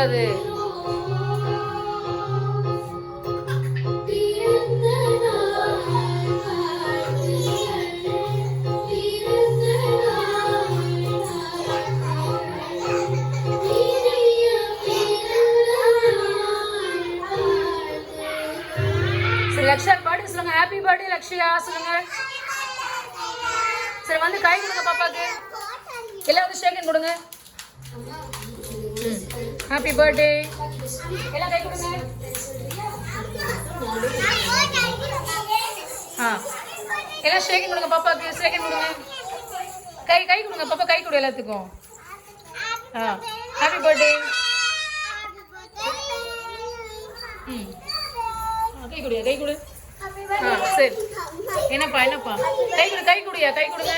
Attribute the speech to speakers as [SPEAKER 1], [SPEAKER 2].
[SPEAKER 1] அது? சரி லக்ஷயா பர்த்டே சொல்லுங்க. ஹாப்பி பர்த்டே லக்ஷயா சொல்லுங்க. சரி வந்து கை கொடுங்க பாப்பாக்கு. எல்லாம் வந்து ஷேக் ஹேண்ட் கொடுங்க. Happy birthday. எல்லாம் கை கொடுங்க. எல்லாம் ஷேக் ஹேண்ட் கொடுங்க பாப்பாக்கு. ஷேக் ஹேண்ட் கொடுங்க. கை கை கொடுங்க பாப்பா. கை கொடு எல்லாத்துக்கும். Happy birthday. கை கொடு கை கொடு. சரி என்னப்பா என்னப்பா கை கொடு கை கொடுயா கை கொடுங்க.